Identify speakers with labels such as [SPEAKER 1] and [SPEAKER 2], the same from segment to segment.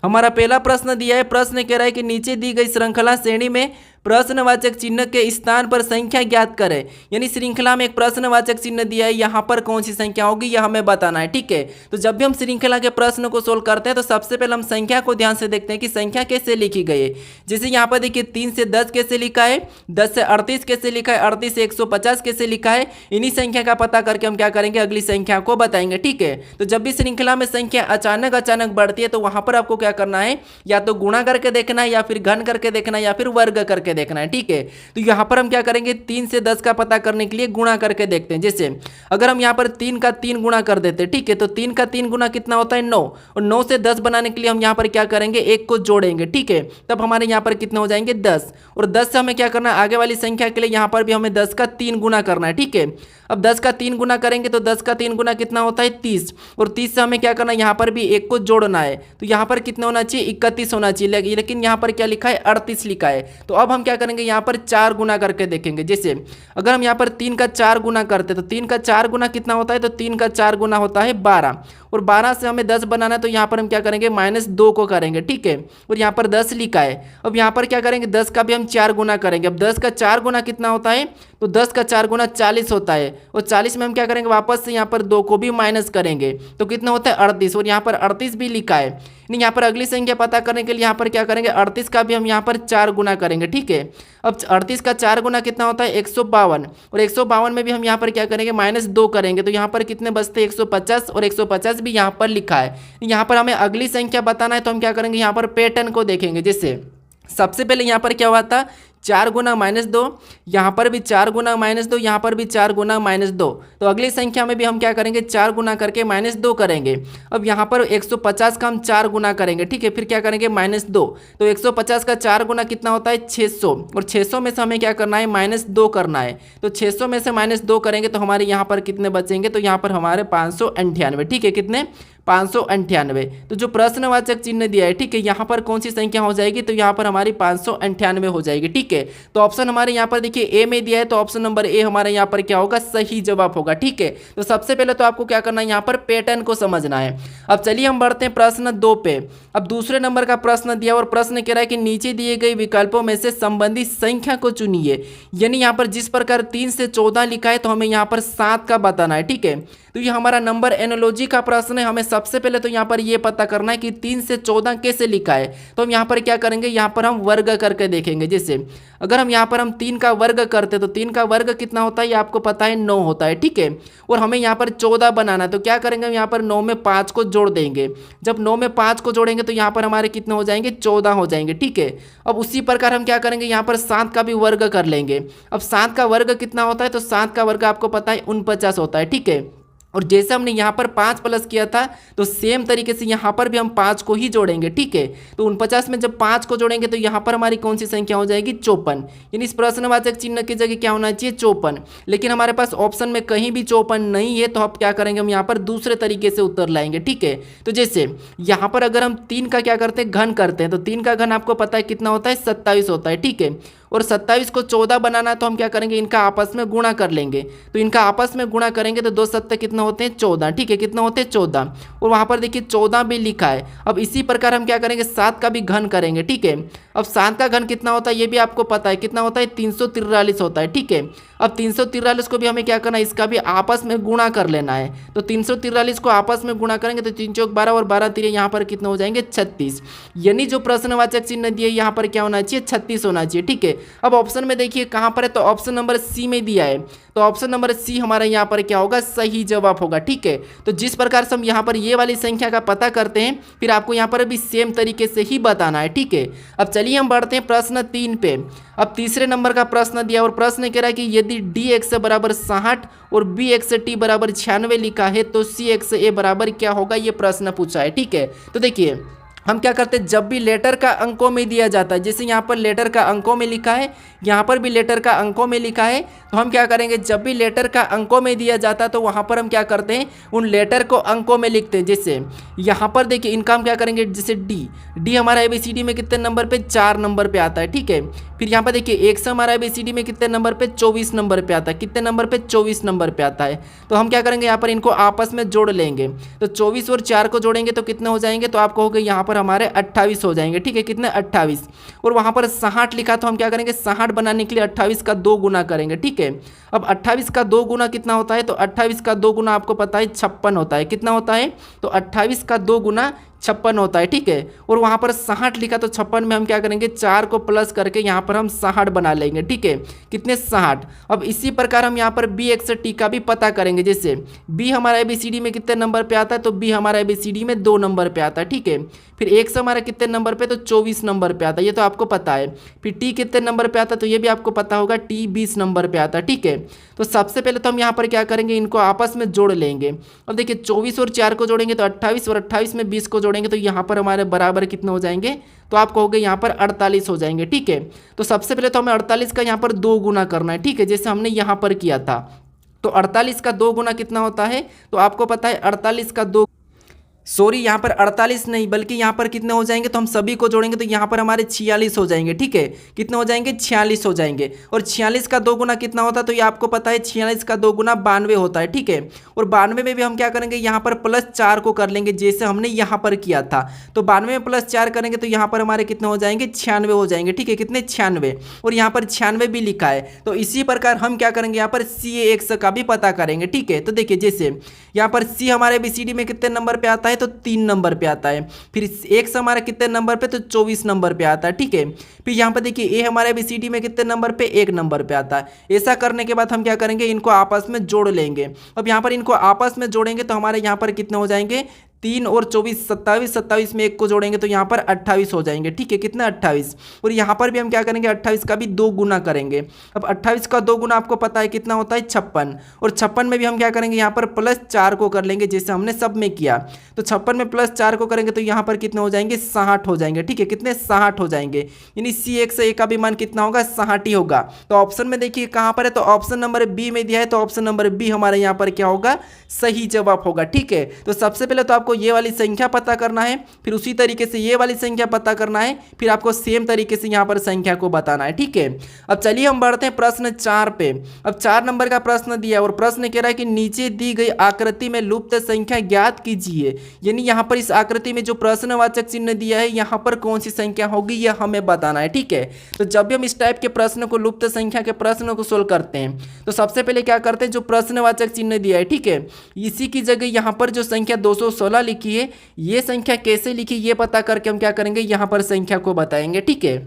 [SPEAKER 1] हमारा पहला प्रश्न दिया है, प्रश्न कह रहा है कि नीचे दी गई श्रृंखला श्रेणी में प्रश्नवाचक चिन्ह के स्थान पर संख्या ज्ञात करें। यानी श्रृंखला में एक प्रश्नवाचक चिन्ह दिया है, यहाँ पर कौन सी संख्या होगी यह हमें बताना है। ठीक है, तो जब भी हम श्रृंखला के प्रश्न को सोल्व करते हैं तो सबसे पहले हम संख्या को ध्यान से देखते हैं कि संख्या कैसे लिखी गई है। जैसे यहाँ पर देखिए 3 से 10 कैसे लिखा है, 10 से 38 कैसे लिखा है, 38 से 150 कैसे लिखा है। इन्हीं संख्या का पता करके हम क्या करेंगे, अगली संख्या को बताएंगे। ठीक है, तो जब भी श्रृंखला में संख्या अचानक बढ़ती है तो वहां पर आपको क्या करना है, या तो गुणा करके देखना है, या फिर घन करके देखना है, या फिर वर्ग करके देखना है। ठीक है, तो यहाँ पर हम क्या करेंगे, 3 से 10 का पता करने के लिए गुणा करके देखते हैं। जैसे अगर हम यहाँ पर 3 का 3 गुणा कर देते हैं, ठीक है, तो 3 का 3 गुणा कितना होता है 9, और 9 से 10 बनाने के लिए हम यहाँ पर क्या करेंगे, 1 को जोड़ेंगे। ठीक है, तब हमारे यहाँ पर कितने हो जाएंगे 10, और 10 से हमें क्या करना है, आगे वाली संख्या के लिए यहाँ पर भी हमें 10 का 3 गुणा करना है। ठीक है, अब 10 का 3 गुणा करेंगे तो 10 का 3 गुणा कितना होता है 30, और 30 से हमें क्या करना है, यहाँ पर भी 1 को जोड़ना है। तो यहाँ पर कितना होना चाहिए, 31 होना चाहिए, लेकिन यहाँ पर क्या लिखा है 38 लिखा है। तो अब हम क्या करेंगे, यहाँ पर 4 गुना करके देखेंगे। जैसे अगर हम यहाँ पर 3 का 4 गुना करते तो 3 का 4 गुना कितना होता है, तो 3 का 4 गुना होता है 12, और 12 से हमें 10 बनाना है तो यहाँ पर हम क्या करेंगे, -2 को करेंगे। ठीक है, और यहाँ पर 10 लिखा है। अब यहाँ पर क्या करेंगे, 10 का भी हम 4 गुना करेंगे। अब 10 का 4 गुना कितना होता है, तो 10 का 4 गुना 40 होता है, और 40 में हम क्या करेंगे, वापस से यहाँ पर 2 को भी माइनस करेंगे तो कितना होता है 38, और यहाँ पर 38 भी लिखा है। नहीं, यहाँ पर अगली संख्या पता करने के लिए यहाँ पर क्या करेंगे, 38 का भी हम यहाँ पर 4 गुना करेंगे। ठीक है, अब 38 का 4 गुना कितना होता है 152, और 152 में भी हम यहाँ पर क्या करेंगे, -2 करेंगे तो यहाँ पर कितने बचते हैं 150, और 150 भी यहाँ पर लिखा है। यहाँ पर हमें अगली संख्या बताना है तो हम क्या करेंगे, यहाँ पर पैटर्न को देखेंगे। जैसे सबसे पहले यहाँ पर क्या हुआ था, 4 गुना -2, यहाँ पर भी 4 गुना -2, यहाँ पर भी 4 गुना -2, तो अगली संख्या में भी हम क्या करेंगे, 4 गुना करके -2 करेंगे। अब यहाँ पर 150 का हम 4 गुना करेंगे। ठीक है, फिर क्या करेंगे -2, तो 150 का 4 गुना कितना होता है 600, और 600 में से हमें क्या करना है, -2 करना है। तो 600 में से -2 करेंगे तो हमारे यहाँ पर कितने बचेंगे, तो यहाँ पर हमारे 598। ठीक है, कितने 598। तो जो प्रश्नवाचक चिन्ह दिया है, ठीक है, यहाँ पर कौन सी संख्या हो जाएगी, तो यहाँ पर हमारी 598 हो जाएगी। ठीक है, तो ऑप्शन हमारे यहाँ पर देखिए ए में दिया है, तो ऑप्शन नंबर ए हमारे यहाँ पर क्या होगा, सही जवाब होगा। ठीक है, तो सबसे पहले तो आपको क्या करना है, यहाँ पर पैटर्न को समझना है। अब चलिए हम बढ़ते हैं प्रश्न 2 पे। अब दूसरे नंबर का प्रश्न दिया, और प्रश्न कह रहा है कि नीचे दिए गए विकल्पों में से संबंधित संख्या को चुनिए। यानी यहाँ पर जिस प्रकार 3 से 14 लिखा है तो हमें यहाँ पर 7 का बताना है। ठीक है, तो ये हमारा नंबर एनोलॉजी का प्रश्न है। हमें सबसे पहले तो यहाँ पर ये पता करना है कि 3 से 14 कैसे लिखा है। तो हम यहाँ पर क्या करेंगे, यहाँ पर हम वर्ग करके देखेंगे। जैसे अगर हम यहाँ पर हम 3 का वर्ग करते तो 3 का वर्ग कितना होता है, ये आपको पता है 9 होता है। ठीक है, और हमें यहाँ पर 14 बनाना है तो क्या करेंगे, हम यहाँ पर 9 में 5 को जोड़ देंगे। जब 9 में 5 को जोड़ेंगे तो यहाँ पर हमारे कितने हो जाएंगे, 14 हो जाएंगे। ठीक है, अब उसी प्रकार हम क्या करेंगे, यहाँ पर 7 का भी वर्ग कर लेंगे। अब 7 का वर्ग कितना होता है, तो 7 का वर्ग आपको पता है 49 होता है। ठीक है, और जैसे हमने यहाँ पर 5 प्लस किया था तो सेम तरीके से यहाँ पर भी हम 5 को ही जोड़ेंगे। ठीक है, तो 49 में जब 5 को जोड़ेंगे तो यहाँ पर हमारी कौन सी संख्या हो जाएगी, 54। यानी इस प्रश्नवाचक चिन्ह की जगह क्या होना चाहिए, 54। लेकिन हमारे पास ऑप्शन में कहीं भी 54 नहीं है, तो अब क्या करेंगे, हम यहाँ पर दूसरे तरीके से उत्तर लाएंगे। ठीक है, तो जैसे यहाँ पर अगर हम 3 का क्या करते हैं, घन करते हैं, तो 3 का घन आपको पता है कितना होता है, 27 होता है। ठीक है, और 27 को 14 बनाना है तो हम क्या करेंगे, इनका आपस में गुणा कर लेंगे। तो इनका आपस में गुणा करेंगे तो 2 7 कितना होते हैं, 14। ठीक है, कितना होते हैं 14, और वहाँ पर देखिए 14 भी लिखा है। अब इसी प्रकार हम क्या करेंगे, 7 का भी घन करेंगे। ठीक है, अब 7 का घन कितना होता है ये भी आपको पता है, कितना होता है 343 होता है। ठीक है, अब 343 को भी हमें क्या करना है, इसका भी आपस में गुणा कर लेना है। तो 343 को आपस में गुणा करेंगे तो 3 चौक 12 और 12 3 यहाँ पर कितना हो जाएंगे, 36। यानी जो प्रश्नवाचक चिन्ह दिए यहाँ पर क्या होना चाहिए, 36 होना चाहिए। ठीक है, अब ऑप्शन में देखिए कहाँ पर है, तो ऑप्शन नंबर सी में दिया है, तो ऑप्शन नंबर सी हमारा यहाँ पर क्या होगा, सही जवाब होगा। ठीक है, तो जिस प्रकार से हम यहाँ पर ये वाली संख्या का पता करते हैं फिर आपको यहाँ पर भी सेम तरीके से ही बताना है। ठीक है, अब चलिए हम बढ़ते हैं प्रश्न 3 पे। अब तीसरे नंबर का प्रश्न दिया, और प्रश्न कह रहा है कि यदि dx बराबर 60 और bxt बराबर 96 लिखा है तो cxa बराबर क्या होगा, ये प्रश्न पूछा है। ठीक है, तो देखिए हम क्या करते हैं, जब भी लेटर का अंकों में दिया जाता है, जैसे यहाँ पर लेटर का अंकों में लिखा है, यहाँ पर भी लेटर का अंकों में लिखा है, तो हम क्या करेंगे, जब भी लेटर का अंकों में दिया जाता है तो वहाँ पर हम क्या करते हैं, उन लेटर को अंकों में लिखते हैं। जैसे यहाँ पर देखिए इनका हम क्या करेंगे, जैसे डी हमारा ABCD में कितने नंबर पे, 4 नंबर पे आता है। ठीक है, फिर यहाँ पर देखिए X हमारा ABCD में कितने नंबर पे, 24 नंबर पे आता है। कितने नंबर पे, 24 नंबर पे आता है। तो हम क्या करेंगे, यहाँ पर इनको आपस में जोड़ लेंगे। तो 24 और 4 को जोड़ेंगे तो कितने हो जाएंगे, तो आपको हो गए यहाँ पर हमारे 28 हो जाएंगे। ठीक है, कितने 28। और वहाँ पर 60 लिखा तो हम क्या करेंगे 60 बनाने के लिए 28 का 2 गुना करेंगे। ठीक है, अब 28 का 2 गुना कितना होता है, तो 28 का 2 गुना आपको पता है 56 होता है। कितना होता है, तो 28 का 2 गुना 56 होता है। ठीक है, और वहाँ पर 60 लिखा तो 56 में हम क्या करेंगे 4 को प्लस करके यहाँ पर हम 60 बना लेंगे। ठीक है, कितने 60। अब इसी प्रकार हम यहाँ पर बी एक्स टी का भी पता करेंगे। जैसे बी हमारा एबीसीडी में कितने नंबर पे आता है, तो बी हमारा एबीसीडी में 2 नंबर पे आता है। ठीक है, फिर एक्स हमारा कितने नंबर पे, तो 24 नंबर पे आता है, ये तो आपको पता है। फिर टी कितने नंबर पे आता है, तो ये भी आपको पता होगा, टी 20 नंबर पे आता है। ठीक है, तो सबसे पहले तो हम यहाँ पर क्या करेंगे, इनको आपस में जोड़ लेंगे। अब देखिए 24 और 4 को जोड़ेंगे तो 28, और 28 में 20 को जोड़ेंगे तो यहाँ पर हमारे बराबर कितने हो जाएंगे, तो आप कहोगे यहाँ पर 48 हो जाएंगे। ठीक है, तो सबसे पहले तो हमें 48 का यहाँ पर 2 गुना करना है। ठीक है, जैसे हमने यहाँ पर किया था, तो 48 का 2 गुना कितना होता है, तो आपको पता है 48 का 2, सॉरी यहाँ पर 48 नहीं बल्कि यहाँ पर कितने हो जाएंगे, तो हम सभी को जोड़ेंगे तो यहाँ पर हमारे 46 हो जाएंगे। ठीक है, कितने हो जाएंगे, 46 हो जाएंगे। और 46 का 2 गुना कितना होता है, तो ये आपको पता है 46 का 2 गुना 92 होता है। ठीक है, और 92 में भी हम क्या करेंगे, यहाँ पर प्लस 4 को कर लेंगे जैसे हमने यहाँ पर किया था। तो 92 में प्लस 4 करेंगे तो यहाँ पर हमारे कितने हो जाएंगे, 96 हो जाएंगे। ठीक है, कितने 96, और यहाँ पर 96 भी लिखा है। तो इसी प्रकार हम क्या करेंगे, यहाँ पर सी एक्स का भी पता करेंगे। ठीक है, तो देखिए जैसे यहाँ पर सी हमारे बीसीडी में कितने नंबर पे आता है, तो 3 नंबर पे आता है। फिर एक्स हमारा कितने नंबर पे, तो 24 नंबर पे आता है। ठीक है, फिर यहाँ पर देखिए ए हमारे बीसीडी में कितने नंबर पे, 1 नंबर पे आता है। ऐसा करने के बाद हम क्या करेंगे, इनको आपस में जोड़ लेंगे। अब यहाँ पर इनको आपस में जोड़ेंगे तो हमारे यहाँ पर कितने हो जाएंगे, 3 और 24 27, 27 में 1 को जोड़ेंगे तो यहाँ पर 28 हो जाएंगे। ठीक है, कितना 28, और यहाँ पर भी हम क्या करेंगे 28 का भी 2 गुना करेंगे। अब 28 का 2 गुना आपको पता है कितना होता है, 56, और 56 में भी हम क्या करेंगे, यहाँ पर प्लस 4 को कर लेंगे जैसे हमने सब में किया। तो 56 में प्लस 4 को करेंगे तो यहाँ पर कितने हो जाएंगे, 60 हो जाएंगे। ठीक है, कितने 60 हो जाएंगे, यानी सी एक्स ए का भी मान कितना होगा, 60 ही होगा। तो ऑप्शन में देखिए कहाँ पर है, तो ऑप्शन नंबर बी में दिया है, तो ऑप्शन नंबर बी हमारे यहाँ पर क्या होगा, सही जवाब होगा। ठीक है, तो सबसे पहले तो आपको ये वाली संख्या पता करना है, फिर उसी तरीके से ये वाली संख्या पता करना है, फिर आपको सेम तरीके से यहाँ पर संख्या को बताना है। ठीक है, अब चलिए हम बढ़ते हैं प्रश्न 4 पे। अब 4 नंबर का प्रश्न दिया और प्रश्न कह रहा है कि नीचे दी गई आकृति में लुप्त संख्या ज्ञात कीजिए। यानी यहाँ पर इस आकृति में जो प्रश्नवाचक चिन्ह दिया है यहाँ पर कौन सी संख्या होगी यह हमें बताना है। ठीक है, तो जब भी हम इस टाइप के प्रश्न को, लुप्त संख्या के प्रश्न को सोल्व करते हैं तो सबसे पहले क्या करते हैं, जो प्रश्नवाचक चिन्ह दिया है, ठीक है, इसी की जगह यहाँ पर जो संख्या 216 लिखी है, ये संख्या कैसे लिखी ये पता करके हम क्या करेंगे, यहाँ पर संख्या को बताएंगे। ठीक है,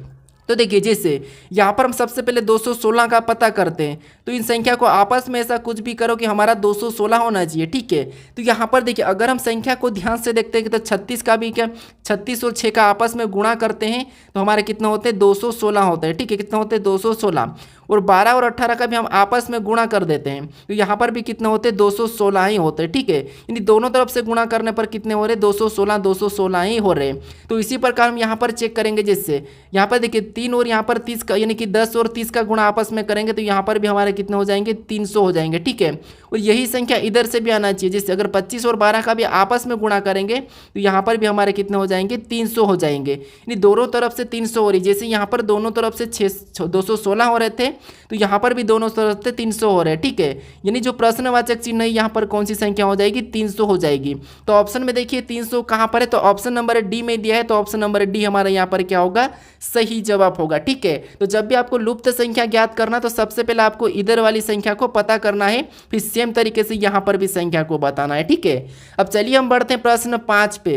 [SPEAKER 1] तो देखिए जैसे यहाँ पर हम सबसे पहले 216 का पता करते हैं, तो इन संख्या को आपस में ऐसा कुछ भी करो कि हमारा 216 होना चाहिए। ठीक है, तो यहाँ पर देखिए अगर हम संख्या को ध्यान से देखते हैं कि तो 36 का भी क्या, 36 और 6 का आपस में गुणा करते हैं तो हमारे कितना होते हैं, 216 होते हैं। ठीक है, कितना होते हैं, 216, और 12 और 18 का भी हम आपस में गुणा कर देते हैं तो यहाँ पर भी कितने होते हैं, 216 ही होते हैं। ठीक है, यानी दोनों तरफ से गुणा करने पर कितने हो रहे, 216 ही हो रहे। तो इसी प्रकार हम यहाँ पर चेक करेंगे, जिससे यहाँ पर देखिए 3 और यहाँ पर 30 का, यानी कि 10 और 30 का गुणा आपस में करेंगे तो यहाँ पर भी हमारे कितने हो जाएंगे, 300 हो जाएंगे। ठीक है, और यही संख्या इधर से भी आना चाहिए, जैसे अगर 25 और 12 का भी आपस में गुणा करेंगे तो यहाँ पर भी हमारे कितने हो जाएंगे, 300 हो जाएंगे। यानी दोनों तरफ से 300 हो रही, जैसे यहाँ पर दोनों तरफ से 216 हो रहे थे तो यहाँ पर भी दोनों तरफ से 300 हो रहे हैं। ठीक है, यानी जो प्रश्नवाचक चिन्ह है यहाँ पर कौन सी संख्या हो जाएगी, 300 हो जाएगी। तो ऑप्शन में देखिए 300 कहाँ पर है, तो ऑप्शन नंबर डी में दिया है, तो ऑप्शन नंबर डी हमारा यहाँ पर क्या होगा, सही जवाब होगा। ठीक है, तो जब भी आपको लुप्त संख्या ज्ञात करना तो सबसे पहले आपको इधर वाली संख्या को पता करना है, फिर सेम तरीके से यहाँ पर भी संख्या को बताना है। ठीक है, अब चलिए हम बढ़ते हैं प्रश्न 5 पे।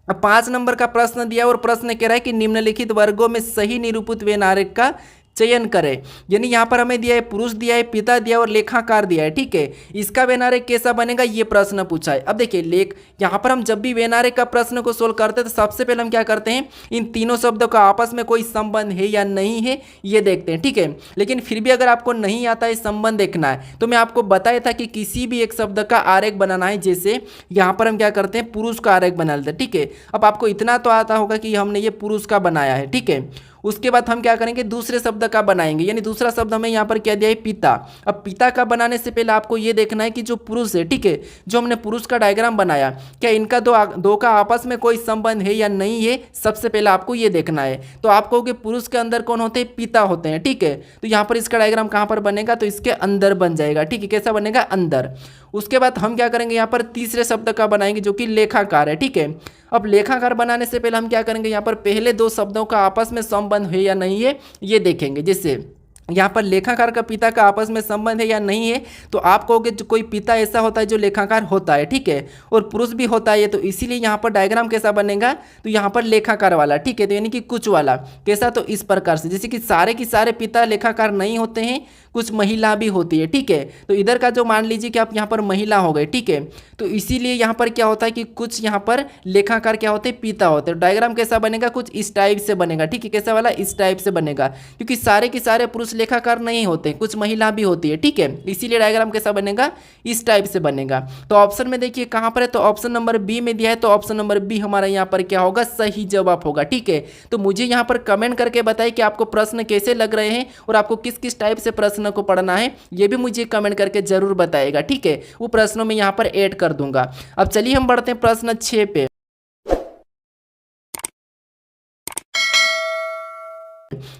[SPEAKER 1] अब 5 नंबर का प्रश्न दिया और प्रश्न कह रहा है कि निम्नलिखित वर्गों में सही निरूपित व्यवहारिक का चयन करें। यानी यहाँ पर हमें दिया है पुरुष दिया है, पिता दिया और लेखाकार दिया है। ठीक है, इसका व्यवहारिक कैसा बनेगा ये प्रश्न पूछा है। अब देखिए यहाँ पर हम जब भी व्यवहारिक का प्रश्न को सोल्व करते हैं तो सबसे पहले हम क्या करते हैं, इन तीनों शब्दों का आपस में कोई संबंध है या नहीं है ये देखते हैं। ठीक है, लेकिन फिर भी अगर आपको नहीं आता है संबंध देखना है तो मैं आपको बताया था कि किसी भी एक शब्द का आरेख बनाना है। जैसे यहाँ पर हम क्या करते हैं, पुरुष का आरेख बना लेते हैं। ठीक है, अब आपको इतना तो आता होगा कि हमने ये पुरुष का बनाया है। ठीक है, उसके बाद हम क्या करेंगे, दूसरे शब्द का बनाएंगे, यानी दूसरा शब्द हमें यहाँ पर क्या दिया है, पिता। अब पिता का बनाने से पहले आपको ये देखना है कि जो पुरुष है, ठीक है, जो हमने पुरुष का डायग्राम बनाया, क्या इनका दो का आपस में कोई संबंध है या नहीं है, सबसे पहले आपको ये देखना है। तो आप कहोगे पुरुष के अंदर कौन होते हैं, पिता होते हैं। ठीक है, तो यहाँ पर इसका डायग्राम कहाँ पर बनेगा, तो इसके अंदर बन जाएगा। ठीक है, कैसा बनेगा, अंदर। उसके बाद हम क्या करेंगे यहाँ पर तीसरे शब्द का बनाएंगे जो कि लेखाकार है। ठीक है, अब लेखाकार बनाने से पहले हम क्या करेंगे, यहाँ पर पहले दो शब्दों का आपस में संबंध है या नहीं है ये देखेंगे। जैसे यहाँ पर लेखाकार का पिता का आपस में संबंध है या नहीं है, तो आप कहोगे जो कोई पिता ऐसा होता है जो लेखाकार होता है। ठीक है, और पुरुष भी होता है, तो इसीलिए यहाँ पर डायग्राम कैसा बनेगा, तो यहाँ पर लेखाकार वाला। ठीक है, तो यानी कि कुछ वाला कैसा, तो इस प्रकार से, जैसे कि सारे के सारे पिता लेखाकार नहीं होते हैं, कुछ महिला भी होती है। ठीक है, तो इधर का जो मान लीजिए कि आप यहाँ पर महिला हो गए। ठीक है, तो इसीलिए यहाँ पर क्या होता है कि कुछ यहाँ पर लेखाकार क्या होते हैं, पिता होते हैं। डायग्राम कैसा बनेगा, कुछ इस टाइप से बनेगा। ठीक है, कैसा वाला, इस टाइप से बनेगा, क्योंकि सारे के सारे पुरुष लेखाकार नहीं होते, कुछ महिला भी होती है। ठीक है, इसीलिए डायग्राम कैसा बनेगा, इस टाइप से बनेगा। तो ऑप्शन में देखिए कहाँ पर है, तो ऑप्शन नंबर बी में दिया है, तो ऑप्शन नंबर बी हमारा यहाँ पर क्या होगा, सही जवाब होगा। ठीक है, तो मुझे यहाँ पर कमेंट करके बताइए कि आपको प्रश्न कैसे लग रहे हैं और आपको किस किस टाइप से प्रश्न को पढ़ना है, ये भी मुझे कमेंट करके जरूर बताइएगा। ठीक है, वो प्रश्नों में यहाँ पर ऐड कर दूंगा। अब चलिए हम बढ़ते हैं प्रश्न 6 पे।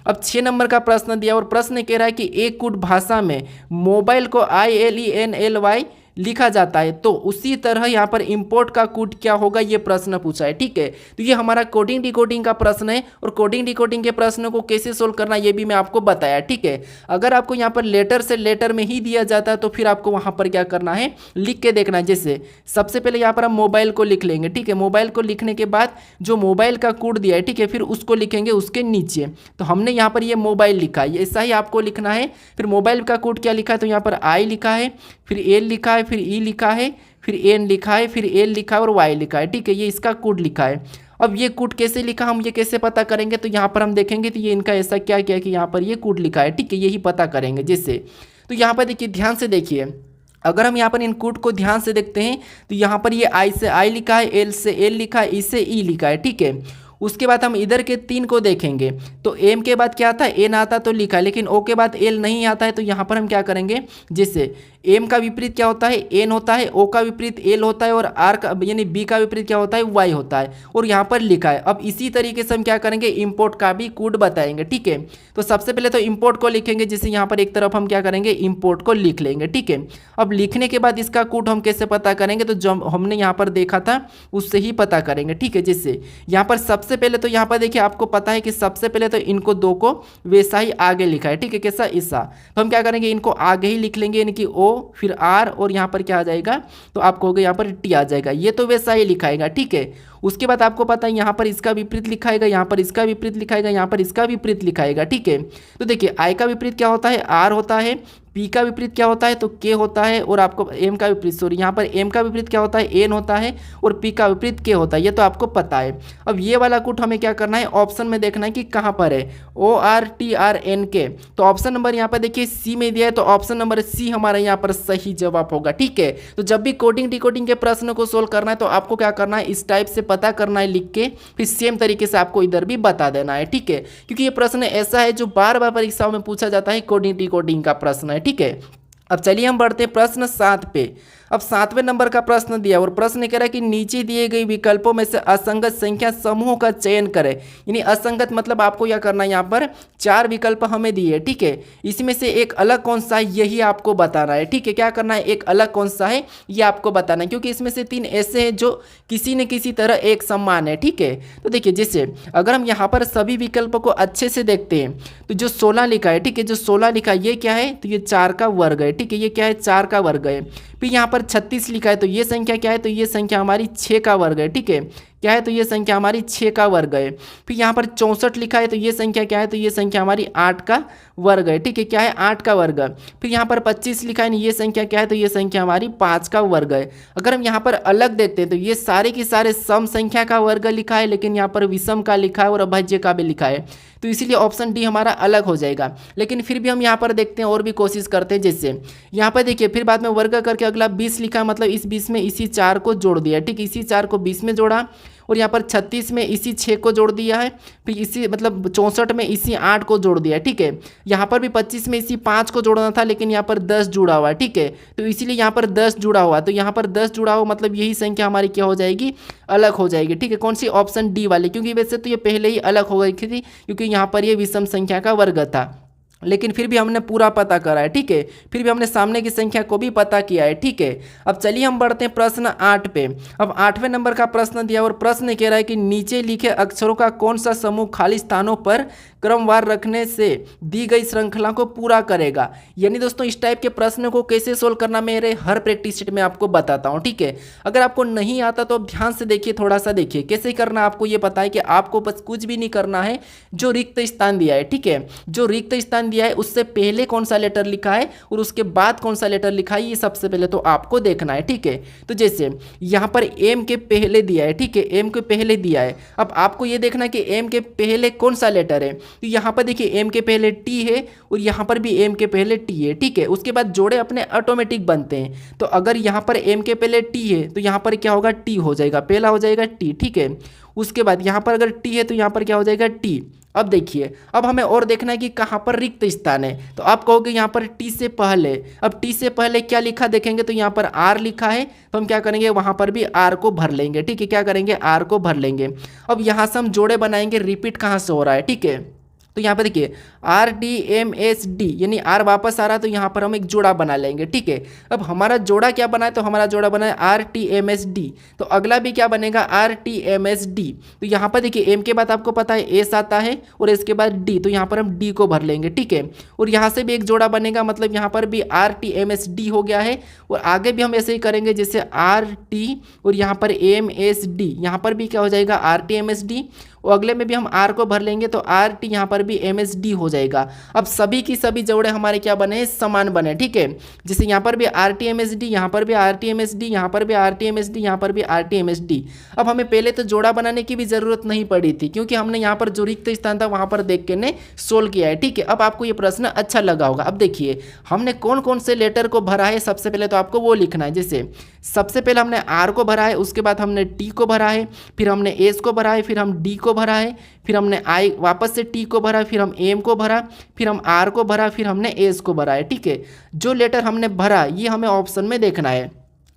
[SPEAKER 1] अब 6 नंबर का प्रश्न दिया और प्रश्न कह रहा है कि एक कूट भाषा में मोबाइल को ILENLY लिखा जाता है, तो उसी तरह यहाँ पर इंपोर्ट का कूट क्या होगा, ये प्रश्न पूछा है। ठीक है, तो ये हमारा कोडिंग डिकोडिंग का प्रश्न है और कोडिंग डिकोडिंग के प्रश्नों को कैसे सोल्व करना ये भी मैं आपको बताया। ठीक है, अगर आपको यहाँ पर लेटर से लेटर में ही दिया जाता है तो फिर आपको वहाँ पर क्या करना है, लिख के देखना है। जैसे सबसे पहले यहाँ पर हम मोबाइल को लिख लेंगे। ठीक है, मोबाइल को लिखने के बाद जो मोबाइल का कोड दिया है, ठीक है, फिर उसको लिखेंगे उसके नीचे। तो हमने यहाँ पर ये मोबाइल लिखा है, ऐसा ही आपको लिखना है। फिर मोबाइल का कोड क्या लिखा है, तो यहाँ पर I लिखा है, फिर L लिखा है, फिर E लिखा है, फिर N लिखा है, फिर L लिखा है और Y लिखा है। ठीक है, ये इसका कोड लिखा है। अब ये कोड कैसे लिखा, हम ये कैसे पता करेंगे, तो यहाँ पर हम देखेंगे तो ये इनका ऐसा क्या क्या कि यहाँ पर ये कोड लिखा है। ठीक है, यही पता करेंगे। जैसे तो यहाँ पर देखिए, ध्यान से देखिए, अगर हम यहाँ पर इन कोड को ध्यान से देखते हैं तो यहाँ पर ये I से I लिखा है, L से L लिखा है, E से E लिखा है। ठीक है, उसके बाद हम इधर के 3 को देखेंगे तो M के बाद क्या आता है, N आता तो लिखा है, लेकिन O के बाद L नहीं आता है। तो यहाँ पर हम क्या करेंगे, जैसे M का विपरीत क्या होता है, N होता है, O का विपरीत L होता है और R का यानी B का विपरीत क्या होता है, Y होता है, और यहाँ पर लिखा है। अब इसी तरीके से हम क्या करेंगे, इंपोर्ट का भी कोड बताएंगे। ठीक है, तो सबसे पहले तो इंपोर्ट को लिखेंगे, जैसे यहाँ पर एक तरफ हम क्या करेंगे, इंपोर्ट को लिख लेंगे। ठीक है, अब लिखने के बाद इसका कोड हम कैसे पता करेंगे, तो जो हमने यहाँ पर देखा था उससे ही पता करेंगे। ठीक है, जैसे यहाँ पर सबसे पहले तो यहाँ पर देखिए आपको पता है कि सबसे पहले तो इनको 2 को वैसा ही आगे लिखा है। ठीक है, कैसा, ऐसा। तो हम क्या करेंगे, इनको आगे ही लिख लेंगे, यानी कि O फिर R और यहाँ पर क्या आ जाएगा, तो आपको होगा यहाँ पर T आ जाएगा। ये तो वैसा ही लिखाएगा। ठीक है, उसके बाद आपको पता है यहाँ पर इसका विपरीत लिखाएगा, यहाँ पर इसका विपरीत लिखाएगा, यहाँ पर इसका विपरीत लिखाएगा। ठीक है, तो देखिए I का विपरीत क्या होता है, R होता है, P का विपरीत क्या होता है, तो K होता है, और आपको M का विपरीत यहाँ पर M का विपरीत क्या होता है, N होता है, और P का विपरीत K होता है। ये तो आपको पता है। अब ये वाला कोड हमें क्या करना है, ऑप्शन में देखना है कि कहाँ पर है, ORTRNK। तो ऑप्शन नंबर यहाँ पर देखिए C में दिया है, तो ऑप्शन नंबर C हमारा यहाँ पर सही जवाब होगा। ठीक है, तो जब भी कोडिंग डिकोडिंग के प्रश्न को सोल्व करना है तो आपको क्या करना है, इस टाइप से पता करना है लिख के, फिर सेम तरीके से आपको इधर भी बता देना है। ठीक है, क्योंकि ये प्रश्न ऐसा है जो बार बार परीक्षाओं में पूछा जाता है, कोडिंग डिकोडिंग का प्रश्न है। ठीक है, अब चलिए हम बढ़ते हैं प्रश्न 7 पे। अब 7वें नंबर का प्रश्न दिया और प्रश्न कह रहा है कि नीचे दिए गए विकल्पों में से असंगत संख्या समूह का चयन करें। यानी असंगत मतलब आपको क्या करना है, यहाँ पर 4 विकल्प हमें दिए। ठीक है, इसमें से एक अलग कौन सा है यही आपको बताना है। ठीक है, क्या करना है, एक अलग कौन सा है ये आपको बताना है, क्योंकि इसमें से 3 ऐसे हैं जो किसी न किसी तरह एक समान है। ठीक है, तो देखिए जैसे अगर हम यहाँ पर सभी विकल्पों को अच्छे से देखते हैं तो जो 16 लिखा है, ठीक है, जो 16 लिखा है ये क्या है, तो ये 4 का वर्ग है। ठीक है, ये क्या है, 4 का वर्ग है। फिर यहाँ पर 36 लिखा है, तो ये संख्या क्या है, तो ये संख्या हमारी 6 का वर्ग है। ठीक है, क्या है, तो ये संख्या हमारी 6 का वर्ग है। फिर यहाँ पर 64 लिखा है, तो ये संख्या क्या है, तो ये संख्या हमारी 8 का वर्ग है। ठीक है, क्या है, 8 का वर्ग। फिर यहाँ पर 25 लिखा है, ये संख्या क्या है, तो ये संख्या हमारी 5 का वर्ग है। अगर हम यहाँ पर अलग देखते हैं तो ये सारे के सारे सम संख्या का वर्ग लिखा है, लेकिन यहाँ पर विषम का लिखा है और अभाज्य का भी लिखा है, तो इसीलिए ऑप्शन डी हमारा अलग हो जाएगा। लेकिन फिर भी हम यहाँ पर देखते हैं और भी कोशिश करते हैं। जैसे यहाँ पर देखिए फिर बाद में वर्ग करके अगला 20 लिखा है, मतलब इस 20 में इसी 4 को जोड़ दिया। ठीक, इसी 4 को 20 में जोड़ा, और यहाँ पर 36 में इसी 6 को जोड़ दिया है, फिर इसी मतलब 64 में इसी 8 को जोड़ दिया है। ठीक है, यहाँ पर भी 25 में इसी 5 को जोड़ना था, लेकिन यहाँ पर 10 जुड़ा हुआ है। ठीक है, तो इसीलिए यहाँ पर 10 जुड़ा हुआ, तो यहाँ पर 10 जुड़ा हुआ मतलब यही संख्या हमारी क्या हो जाएगी, अलग हो जाएगी। ठीक है, कौन सी, ऑप्शन डी वाली, क्योंकि वैसे तो ये पहले ही अलग हो गई थी क्योंकि यहाँ पर ये विषम संख्या का वर्ग था। लेकिन फिर भी हमने पूरा पता करा है, ठीक है। फिर भी हमने सामने की संख्या को भी पता किया है, ठीक है। अब चलिए हम बढ़ते हैं प्रश्न 8 पे। अब 8वें नंबर का प्रश्न दिया और प्रश्न कह रहा है कि नीचे लिखे अक्षरों का कौन सा समूह खाली स्थानों पर क्रमवार रखने से दी गई श्रृंखला को पूरा करेगा। यानी दोस्तों इस टाइप के प्रश्न को कैसे सोल्व करना मेरे हर प्रैक्टिस शीट में आपको बताता हूँ, ठीक है। अगर आपको नहीं आता तो ध्यान से देखिए, थोड़ा सा देखिए कैसे करना। आपको ये पता है कि आपको बस कुछ भी नहीं करना है, जो रिक्त स्थान दिया है, ठीक है, जो रिक्त स्थान दिया है उससे पहले कौन सा लेटर लिखा है और उसके बाद कौन सा लेटर लिखा है, ये सबसे पहले तो आपको देखना है, ठीक है। तो जैसे यहाँ पर एम के पहले दिया है, ठीक है, एम के पहले दिया है। अब आपको ये देखना है कि एम के पहले कौन सा लेटर है। तो यहाँ पर देखिए एम के पहले टी है और यहाँ पर भी एम के पहले टी है, ठीक है। उसके बाद जोड़े अपने ऑटोमेटिक बनते हैं। तो अगर यहाँ पर एम के पहले टी है तो यहाँ पर क्या होगा, टी हो जाएगा, पहला हो जाएगा टी, ठीक है। उसके बाद यहाँ पर अगर टी है तो यहाँ पर क्या हो जाएगा, टी। अब देखिए, अब हमें और देखना है कि कहाँ पर रिक्त स्थान है। तो आप कहोगे यहाँ पर टी से पहले, अब टी से पहले क्या लिखा देखेंगे तो यहाँ पर आर लिखा है, तो हम क्या करेंगे वहाँ पर भी आर को भर लेंगे, ठीक है। क्या करेंगे, आर को भर लेंगे। अब यहाँ से हम जोड़े बनाएंगे, रिपीट कहाँ से हो रहा है, ठीक है। तो यहाँ पर देखिए R D M S D, यानी आर वापस आ रहा है तो यहाँ पर हम एक जोड़ा बना लेंगे, ठीक है। अब हमारा जोड़ा क्या बना है, तो हमारा जोड़ा बना है R T M S D. तो अगला भी क्या बनेगा, R T M S D. तो यहाँ पर देखिए एम के बाद आपको पता है एस आता है और इसके बाद डी, तो यहाँ पर हम डी को भर लेंगे, ठीक है। और यहाँ से भी एक जोड़ा बनेगा, मतलब यहाँ पर भी R T M S D हो गया है। और आगे भी हम ऐसे ही करेंगे, जैसे आर टी और यहाँ पर एम एस डी, यहाँ पर भी क्या हो जाएगा, R T M S D. और अगले में भी हम आर को भर लेंगे तो आर टी, यहाँ पर भी एम एस डी हो जाएगा। अब सभी की सभी जोड़े हमारे क्या बने, समान बने, ठीक है। जैसे यहाँ पर भी R T M S D, यहाँ पर भी R T M S D, यहाँ पर भी R T M S D, यहाँ पर भी R T M S D. अब हमें पहले तो जोड़ा बनाने की भी ज़रूरत नहीं पड़ी थी, क्योंकि हमने यहाँ पर जो रिक्त स्थान था वहाँ पर देख के ने सोल्व किया है, ठीक है। अब आपको ये प्रश्न अच्छा लगा होगा। अब देखिए हमने कौन कौन से लेटर को भरा है, सबसे पहले तो आपको वो लिखना है। जैसे सबसे पहले हमने आर को भरा है, उसके बाद हमने टी को भरा है, फिर हमने एस को भरा है, फिर हम डी को भरा है, फिर हमने आई वापस से टी को भरा, फिर हम एम को भरा, फिर हम आर को भरा, फिर हमने एस को भरा है, ठीक है। जो लेटर हमने भरा ये हमें ऑप्शन में देखना है।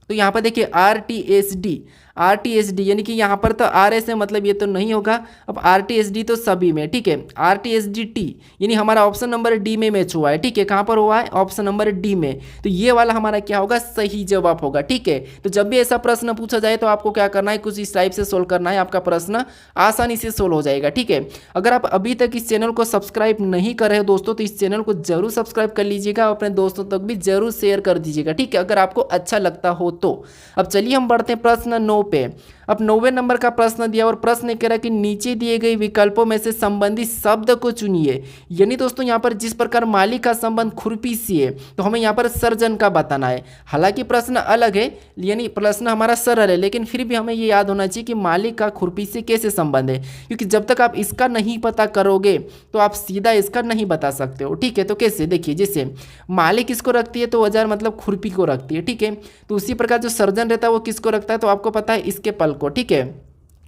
[SPEAKER 1] तो यहाँ पर देखिए R T S D, R T S D, यानी कि यहाँ पर तो आर एस है, मतलब ये तो नहीं होगा। अब आर टी एस डी तो सभी में, ठीक है। R T S D T, यानी हमारा ऑप्शन नंबर डी में मैच हुआ है, ठीक है। कहाँ पर हुआ है, ऑप्शन नंबर डी में। तो ये वाला हमारा क्या होगा, सही जवाब होगा, ठीक है। तो जब भी ऐसा प्रश्न पूछा जाए तो आपको क्या करना है, कुछ इस टाइप से सोल्व करना है, आपका प्रश्न आसानी से सोल्व हो जाएगा, ठीक है। अगर आप अभी तक इस चैनल को सब्सक्राइब नहीं कर रहे हो दोस्तों, तो इस चैनल को जरूर सब्सक्राइब कर लीजिएगा और अपने दोस्तों तक भी जरूर शेयर कर दीजिएगा, ठीक है, अगर आपको अच्छा लगता हो तो। अब चलिए हम बढ़ते हैं प्रश्न 9 पे। अब 9वें नंबर का प्रश्न दिया और प्रश्न कह रहा है कि नीचे दिए गए विकल्पों में से संबंधित शब्द को चुनिए। यानी दोस्तों यहाँ पर जिस प्रकार मालिक का संबंध खुरपी से है, तो हमें यहाँ पर सर्जन का बताना है। हालांकि प्रश्न अलग है, यानी प्रश्न हमारा सरल है, लेकिन फिर भी हमें ये याद होना चाहिए कि मालिक का खुरपी से कैसे संबंध है, क्योंकि जब तक आप इसका नहीं पता करोगे तो आप सीधा इसका नहीं बता सकते हो, ठीक है। तो कैसे, देखिए जैसे मालिक किसको रखती है, तो औजार मतलब खुरपी को रखती है, ठीक है। तो उसी प्रकार जो सर्जन रहता है वो किसको रखता है, तो आपको पता है इसके पल को, ठीक है,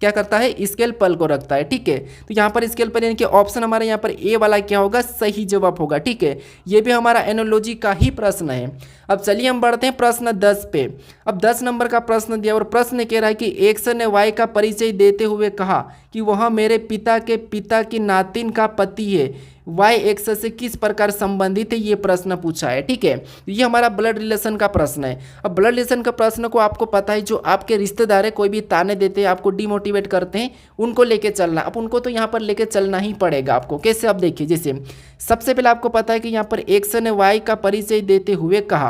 [SPEAKER 1] क्या करता है, स्केल पल को रखता है, ठीक है। तो यहाँ पर स्केल पर, यानी कि ऑप्शन हमारे यहाँ पर ए वाला क्या होगा, सही जवाब होगा, ठीक है। ये भी हमारा एनोलॉजी का ही प्रश्न है। अब चलिए हम बढ़ते हैं प्रश्न 10 पे। अब 10 नंबर का प्रश्न दिया और प्रश्न कह रहा है कि एक्स ने वाई का परिचय देते हुए कहा कि वह मेरे पिता के पिता की नातिन का पति है, वाई एक्स से किस प्रकार संबंधित है, ये प्रश्न पूछा है, ठीक है। ये हमारा ब्लड रिलेशन का प्रश्न है। अब ब्लड रिलेशन का प्रश्न को आपको पता है, जो आपके रिश्तेदार है कोई भी ताने देते हैं, आपको डिमोटिवेट करते हैं, उनको लेके चलना। अब उनको तो यहाँ पर लेके चलना ही पड़ेगा आपको। कैसे, अब देखिए जैसे सबसे पहले आपको पता है कि यहाँ पर एक्स ने वाई का परिचय देते हुए कहा,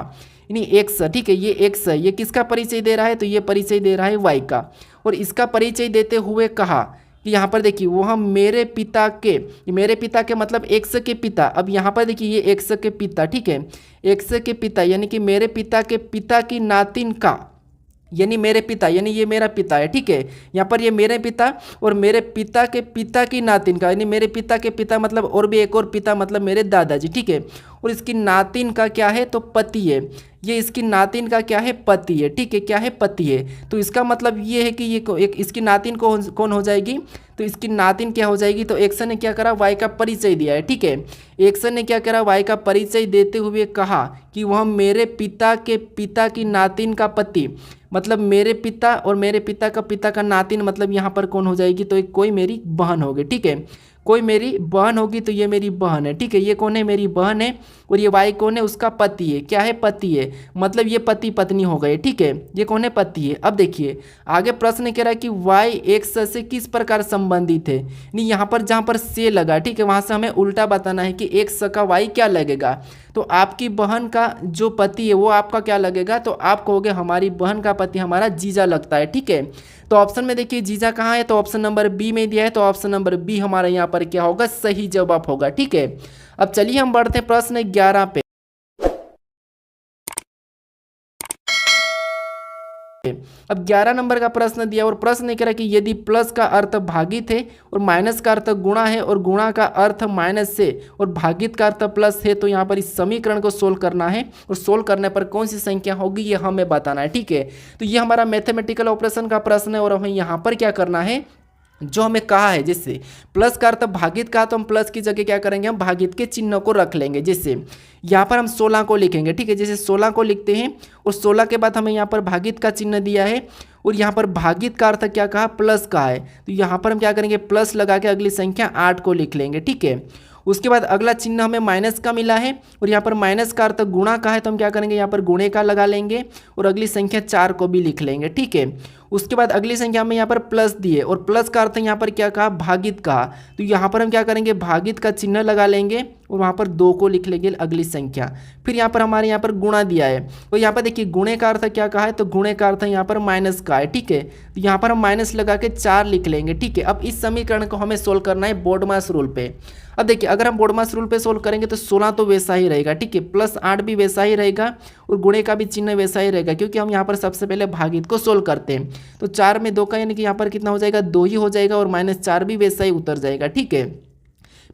[SPEAKER 1] यानी एक्स, ठीक है, ये एक्स है, ये किसका परिचय दे रहा है, तो ये परिचय दे रहा है वाई का। और इसका परिचय देते हुए कहा कि यहाँ पर देखिए वो हम मेरे पिता के मतलब एक्स के पिता। अब यहाँ पर देखिए ये एक्स के पिता, ठीक है, एक्स के पिता यानी कि मेरे पिता के पिता की नातिन का, यानी मेरे पिता, यानी ये मेरा पिता है, ठीक है। यहाँ पर ये मेरे पिता और मेरे पिता के पिता की नातिन का, यानी मेरे पिता के पिता मतलब और भी एक और पिता मतलब मेरे दादाजी, ठीक है। और इसकी नातिन का क्या है, तो पति है। ये इसकी नातिन का क्या है, पति है, ठीक है, क्या है, पति है। तो इसका मतलब ये है कि ये एक इसकी नातिन को कौन हो जाएगी, तो इसकी नातिन क्या हो जाएगी, तो एक्स ने क्या करा, वाई का परिचय दिया है, ठीक है। एक्स ने क्या करा, वाई का परिचय देते हुए कहा कि वह मेरे पिता के पिता की नातिन का पति, मतलब मेरे पिता और मेरे पिता का नातिन, मतलब यहाँ पर कौन हो जाएगी, तो एक कोई मेरी बहन होगी, ठीक है, कोई मेरी बहन होगी तो ये मेरी बहन है, ठीक है। ये कौन है? मेरी बहन है। और ये वाई कौन है? उसका पति है। क्या है? पति है, मतलब ये पति पत्नी हो गए, ठीक है। ये कौन है? पति है। अब देखिए आगे प्रश्न कह रहा है कि वाई एक्स से किस प्रकार संबंधित है। नहीं, यहाँ पर जहाँ पर से लगा, ठीक है, वहाँ से हमें उल्टा बताना है कि एक्स का वाई क्या लगेगा। तो आपकी बहन का जो पति है वो आपका क्या लगेगा? तो आप कहोगे हमारी बहन का पति हमारा जीजा लगता है, ठीक है। तो ऑप्शन में देखिए जीजा कहाँ है? तो ऑप्शन नंबर बी में दिया है, तो ऑप्शन नंबर बी हमारा यहाँ पर क्या होगा? सही जवाब होगा, ठीक है। अब चलिए हम बढ़ते हैं प्रश्न 11 पे। अब 11 नंबर का प्रश्न दिया और प्रश्न कह रहा है कि यदि प्लस का अर्थ भागित है और माइनस का अर्थ गुणा है और गुणा का अर्थ माइनस से और भागित का अर्थ प्लस है, तो यहाँ पर इस समीकरण को सोल्व करना है और सोल्व करने पर कौन सी संख्या होगी ये हमें बताना है, ठीक है। तो ये हमारा मैथमेटिकल ऑपरेशन का प्रश्न है और हमें यहाँ पर क्या करना है, जो हमें कहा है, जिससे प्लस का अर्थ भागित का, तो हम प्लस की जगह क्या करेंगे? हम भागित के चिन्ह को रख लेंगे। जिससे यहाँ पर हम 16 को लिखेंगे, ठीक है। जैसे 16 को लिखते हैं और 16 के बाद हमें यहाँ पर भागित का चिन्ह दिया है और यहाँ पर भागित का अर्थ क्या कहा? प्लस का है। तो यहाँ पर हम क्या करेंगे? प्लस लगा के अगली संख्या 8 को लिख लेंगे, ठीक है। उसके बाद अगला चिन्ह हमें माइनस का मिला है और यहाँ पर माइनस का अर्थ गुणा का है, तो हम क्या करेंगे? यहाँ पर गुणे का लगा लेंगे और अगली संख्या 4 को भी लिख लेंगे, ठीक है। उसके बाद अगली संख्या में यहाँ पर प्लस दिए और प्लस का अर्थ यहाँ पर क्या कहा? भागित कहा। तो यहाँ पर हम क्या करेंगे? भागित का चिन्ह लगा लेंगे और वहाँ पर 2 को लिख लेंगे अगली संख्या। फिर यहाँ पर हमारे यहाँ पर गुणा दिया है और यहाँ पर देखिए गुणे का अर्थ क्या कहा है? तो गुणे का अर्थ यहाँ पर माइनस का है, ठीक है। तो यहाँ पर हम माइनस लगा के 4 लिख लेंगे, ठीक है। अब इस समीकरण को हमें सोल्व करना है बोर्डमास रूल पे। अब देखिए अगर हम बोर्डमास रूल पे सोल्व करेंगे तो 16 तो वैसा ही रहेगा, ठीक है, प्लस 8 भी वैसा ही रहेगा और गुणे का भी चिन्ह वैसा ही रहेगा, क्योंकि हम यहाँ पर सबसे पहले भागित को सोल्व करते हैं। तो 4 में 2 का यानी कि यहाँ पर कितना हो जाएगा? 2 ही हो जाएगा और -4 भी वैसा ही उतर जाएगा, ठीक है।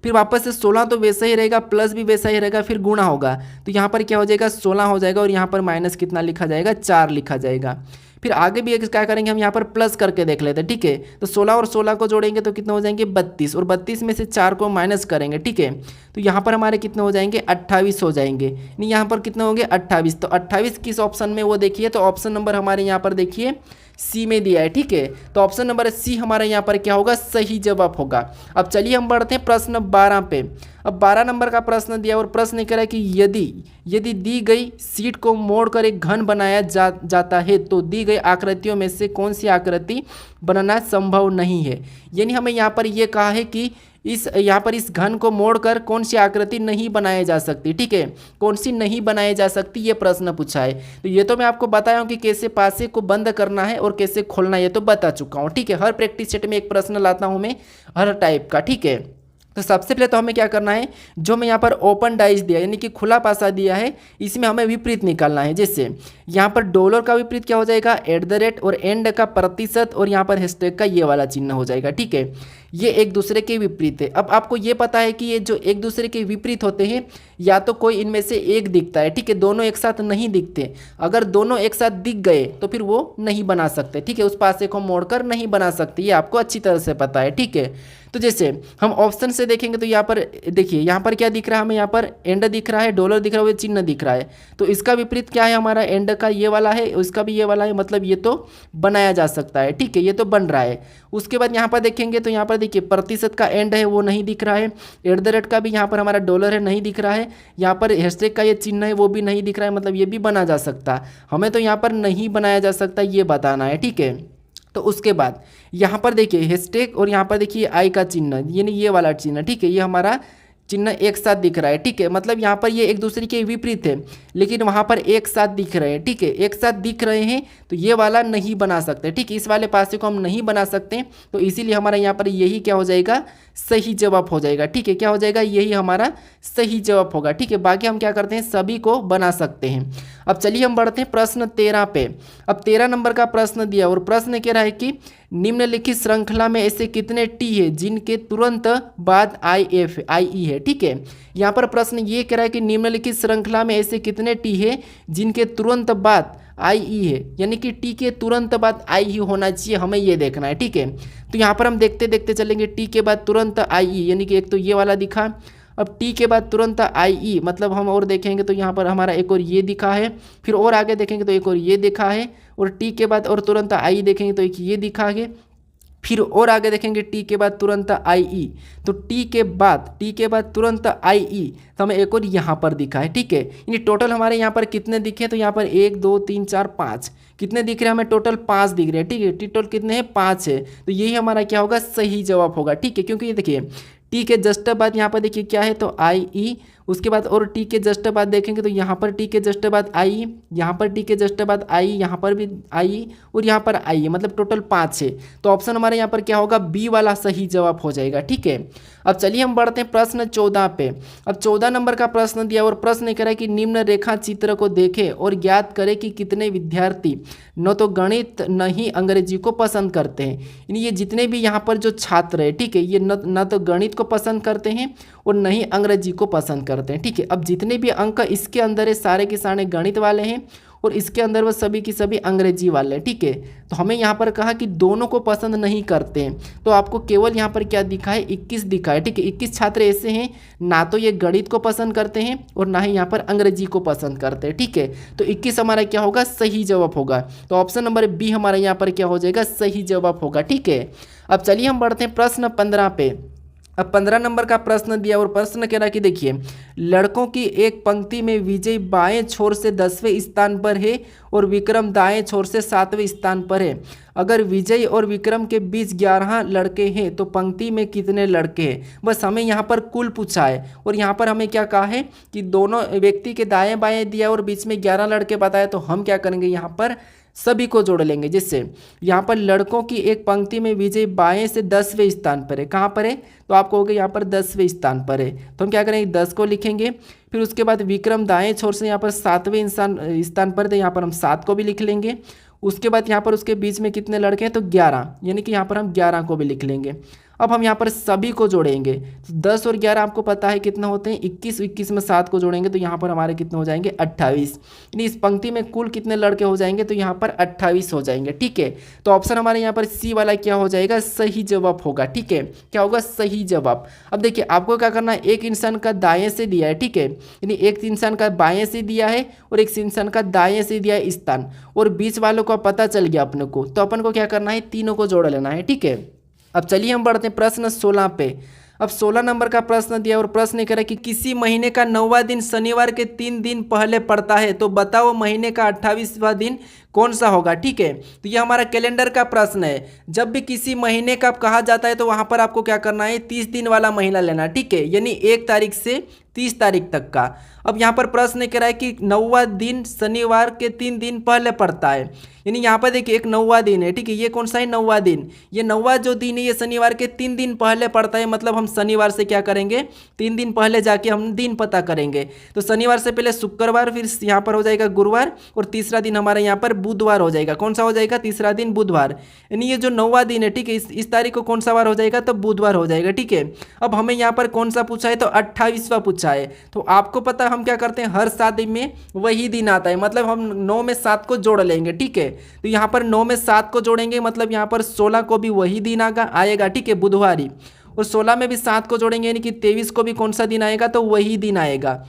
[SPEAKER 1] फिर वापस से 16 तो वैसा ही रहेगा, प्लस भी वैसा ही रहेगा, फिर गुणा होगा तो यहाँ पर क्या हो जाएगा? 16 हो जाएगा और यहाँ पर माइनस कितना लिखा जाएगा? 4 लिखा जाएगा। फिर आगे भी क्या करेंगे? हम यहाँ पर प्लस करके देख लेते हैं, ठीक है। तो 16 और 16 को जोड़ेंगे तो कितने हो जाएंगे? 32 और 32 में से 4 को माइनस करेंगे, ठीक है। तो यहाँ पर हमारे कितने हो जाएंगे? 28 हो जाएंगे। नहीं, यहाँ पर कितने होंगे? 28। तो 28 किस ऑप्शन में वो देखिए, तो ऑप्शन नंबर हमारे यहाँ पर देखिए सी में दिया है, ठीक है। तो ऑप्शन नंबर सी हमारा यहाँ पर क्या होगा? सही जवाब होगा। अब चलिए हम बढ़ते हैं प्रश्न 12 पे। अब 12 नंबर का प्रश्न दिया और प्रश्न कह रहा है कि यदि दी गई शीट को मोड़कर एक घन बनाया जाता है तो दी गई आकृतियों में से कौन सी आकृति बनाना संभव नहीं है। यानी हमें यहाँ पर ये कहा है कि यहाँ पर इस घन को मोड़कर कौन सी आकृति नहीं बनाई जा सकती, ठीक है। कौन सी नहीं बनाई जा सकती, ये प्रश्न पूछा है। तो ये तो मैं आपको बताया हूँ कि कैसे पासे को बंद करना है और कैसे खोलना है, ये तो बता चुका हूँ, ठीक है। हर प्रैक्टिस सेट में एक प्रश्न लाता हूँ मैं हर टाइप का, ठीक है। तो सबसे पहले तो हमें क्या करना है, जो मैं यहाँ पर ओपन डाइस दिया यानी कि खुला पासा दिया है, इसमें हमें विपरीत निकालना है। जैसे यहाँ पर डॉलर का विपरीत क्या हो जाएगा? @ और एंड का प्रतिशत और यहाँ पर हैशटैग का ये वाला चिन्ह हो जाएगा, ठीक है। ये एक दूसरे के विपरीत है। अब आपको ये पता है कि ये जो एक दूसरे के विपरीत होते हैं या तो कोई इनमें से एक दिखता है, ठीक है, दोनों एक साथ नहीं दिखते। अगर दोनों एक साथ दिख गए तो फिर वो नहीं बना सकते, ठीक है, उस पासे को मोड़कर नहीं बना सकते, ये आपको अच्छी तरह से पता है, ठीक है। तो जैसे हम ऑप्शन से देखेंगे तो यहाँ पर देखिए, यहाँ पर क्या दिख रहा है हमें? यहाँ पर एंड दिख रहा है, डॉलर दिख रहा है, चिन्ह दिख रहा है। तो इसका विपरीत क्या है हमारा? एंड का ये वाला है, इसका भी ये वाला है, मतलब ये तो बनाया जा सकता है, ठीक है, ये तो बन रहा है। उसके बाद यहाँ पर देखेंगे तो यहाँ पर देखिए प्रतिशत का एंड है वो नहीं दिख रहा है, @ का भी यहाँ पर हमारा डॉलर है नहीं दिख रहा है, यहाँ पर हैशटैग का ये चिन्ह है वो भी नहीं दिख रहा है, मतलब ये भी बना जा सकता। हमें तो यहाँ पर नहीं बनाया जा सकता ये बताना है, ठीक है। तो उसके बाद यहाँ पर देखिए हैशटैग और यहाँ पर देखिए आई का चिन्ह, यानी ये वाला चिन्ह, ठीक है, ये हमारा चिन्ह एक साथ दिख रहा है, ठीक है। मतलब यहाँ पर ये एक दूसरे के विपरीत है लेकिन वहाँ पर एक साथ दिख रहे हैं, ठीक है, एक साथ दिख रहे हैं, तो ये वाला नहीं बना सकते, ठीक है, इस वाले पासे को हम नहीं बना सकते, तो इसीलिए हमारा यहाँ पर यही क्या हो जाएगा? सही जवाब हो जाएगा, ठीक है। क्या हो जाएगा? यही हमारा सही जवाब होगा, ठीक है। बाकी हम क्या करते हैं? सभी को बना सकते हैं। अब चलिए हम बढ़ते हैं प्रश्न 13 पे। अब 13 नंबर का प्रश्न दिया और प्रश्न कह रहा है कि निम्नलिखित श्रृंखला में ऐसे कितने टी है जिनके तुरंत बाद आई है, ठीक है। यहाँ पर प्रश्न ये कह रहा है कि निम्नलिखित श्रृंखला में ऐसे कितने टी है जिनके तुरंत बाद आई है, यानी कि टी के तुरंत बाद आई ही होना चाहिए, हमें ये देखना है, ठीक है। तो यहाँ पर हम देखते देखते चलेंगे, टी के बाद तुरंत आई, यानी कि एक तो ये वाला दिखा, अब टी के बाद तुरंत आई, मतलब हम और देखेंगे तो यहाँ पर हमारा एक और ये दिखा है, फिर और आगे देखेंगे तो एक और ये दिखा है, और टी के बाद और तुरंत आई देखेंगे तो एक ये दिखा है, फिर और आगे देखेंगे टी के बाद तुरंत आई ई, तो टी के बाद तुरंत आई ई, तो हमें एक और यहाँ पर दिखा है। ठीक है, यानी टोटल हमारे यहाँ पर कितने दिखे, तो यहाँ पर 1 2 3 4 5 कितने दिख रहे हैं हमें, टोटल 5 दिख रहे हैं। ठीक है, टोटल कितने हैं, 5 है। तो यही हमारा क्या होगा, सही जवाब होगा। ठीक है, क्योंकि ये देखिए टी के जस्ट बाद यहाँ पर देखिए क्या है, तो आई ई, उसके बाद और टी के जस्ट बाद देखेंगे तो यहाँ पर टी के जस्ट बाद आई, यहाँ पर टी के जस्ट बाद आई, यहाँ पर भी आई और यहाँ पर आई, मतलब टोटल 5 है। तो ऑप्शन हमारे यहाँ पर क्या होगा, बी वाला सही जवाब हो जाएगा। ठीक है, अब चलिए हम बढ़ते हैं प्रश्न 14 पे। अब 14 नंबर का प्रश्न दिया और प्रश्न कह रहा है कि निम्न रेखा चित्र को देखें और ज्ञात करें कि कितने विद्यार्थी न तो गणित न ही अंग्रेजी को पसंद करते हैं। यानी ये जितने भी यहाँ पर जो छात्र है, ठीक है, ये न तो गणित को पसंद करते हैं और न ही अंग्रेजी को पसंद करते हैं। ठीक है, अब जितने भी अंक इसके अंदर है सारे के सारे गणित वाले हैं और इसके अंदर वो सभी की सभी अंग्रेजी वाले हैं। ठीक है, तो हमें यहाँ पर कहा कि दोनों को पसंद नहीं करते हैं, तो आपको केवल यहाँ पर क्या दिखा है, 21 दिखा है। ठीक है, 21 छात्र ऐसे हैं ना तो ये गणित को पसंद करते हैं और ना ही यहाँ पर अंग्रेजी को पसंद करते हैं। ठीक है, तो 21 हमारा क्या होगा, सही जवाब होगा। तो ऑप्शन नंबर बी हमारा यहाँ पर क्या हो जाएगा, सही जवाब होगा। ठीक है, अब चलिए हम बढ़ते हैं प्रश्न 15 पे। अब 15 नंबर का प्रश्न दिया और प्रश्न कह रहा कि देखिए लड़कों की एक पंक्ति में विजय बाएं छोर से 10वें स्थान पर है और विक्रम दाएं छोर से 7वें स्थान पर है। अगर विजय और विक्रम के बीच 11 लड़के हैं तो पंक्ति में कितने लड़के हैं। बस हमें यहाँ पर कुल पूछा है और यहाँ पर हमें क्या कहा है कि दोनों व्यक्ति के दाएं बाएं दिया और बीच में 11 लड़के बताए, तो हम क्या करेंगे, यहाँ पर सभी को जोड़ लेंगे। जिससे यहाँ पर लड़कों की एक पंक्ति में विजय बाएं से 10वें स्थान पर है। कहाँ पर है, तो आपको होगा यहाँ पर 10वें स्थान पर है, तो हम क्या करेंगे, 10 को लिखेंगे। फिर उसके बाद विक्रम दाएं छोर से यहाँ पर 7वें स्थान पर थे, यहाँ पर हम 7 को भी लिख लेंगे। उसके बाद यहाँ पर उसके बीच में कितने लड़के हैं, तो 11, यानी कि यहाँ पर हम 11 को भी लिख लेंगे। अब हम यहाँ पर सभी को जोड़ेंगे, तो 10 और 11 आपको पता है कितना होते हैं, 21, 21 में 7 को जोड़ेंगे तो यहाँ पर हमारे कितने हो जाएंगे, 28। यानी इस पंक्ति में कुल कितने लड़के हो जाएंगे, तो यहाँ पर 28 हो जाएंगे। ठीक है, तो ऑप्शन हमारे यहाँ पर सी वाला क्या हो जाएगा, सही जवाब होगा। ठीक है, क्या होगा, सही जवाब। अब देखिए आपको क्या करना है, एक इंसान का दाएं से दिया है, ठीक है, यानी एक इंसान का बाएं से दिया है और एक इंसान का दाएं से दिया है स्थान, और बीच वालों का पता चल गया अपने को, तो अपन को क्या करना है, तीनों को जोड़ लेना है। ठीक है, अब चलिए हम बढ़ते हैं प्रश्न 16 पे। अब 16 नंबर का प्रश्न दिया और प्रश्न कह रहा है कि किसी महीने का 9वां दिन शनिवार के 3 दिन पहले पड़ता है, तो बताओ महीने का 28वां दिन कौन सा होगा। ठीक है, तो ये हमारा कैलेंडर का प्रश्न है। जब भी किसी महीने का कहा जाता है तो वहाँ पर आपको क्या करना है, 30 दिन वाला महीना लेना। ठीक है, यानी 1 तारीख से 30 तारीख तक का। अब यहाँ पर प्रश्न कह रहा है कि 9वां दिन शनिवार के 3 दिन पहले पड़ता है, यानी यहाँ पर देखिए एक 9वां दिन है। ठीक है, ये कौन सा है, 9वां दिन। ये 9वां जो दिन है ये शनिवार के 3 दिन पहले पड़ता है, मतलब हम शनिवार से क्या करेंगे, 3 दिन पहले जाके हम दिन पता करेंगे। तो शनिवार से पहले शुक्रवार, फिर यहाँ पर हो जाएगा गुरुवार, और तीसरा दिन हमारे यहाँ पर बुधवार हो जाएगा। कौन सा हो जाएगा, तीसरा दिन बुधवार। यानी ये जो 9वां दिन है, ठीक है, इस तारीख को कौन सा वार हो जाएगा, तो बुधवार हो जाएगा। ठीक है, अब हमें यहाँ पर कौन सा पूछा है, तो 28वां पूछा है। तो आपको पता है हम क्या करते हैं, हर 7 दिन में वही दिन आता है, मतलब हम 9 में 7 को जोड़ लेंगे। ठीक है, तो यहाँ पर 9 में 7 को जोड़ेंगे, मतलब यहाँ पर 16 को भी वही दिन आएगा। ठीक है, बुधवार ही, और 16 में भी 7 को जोड़ेंगे, यानी कि 23 को भी कौन सा दिन आएगा, तो वही दिन आएगा।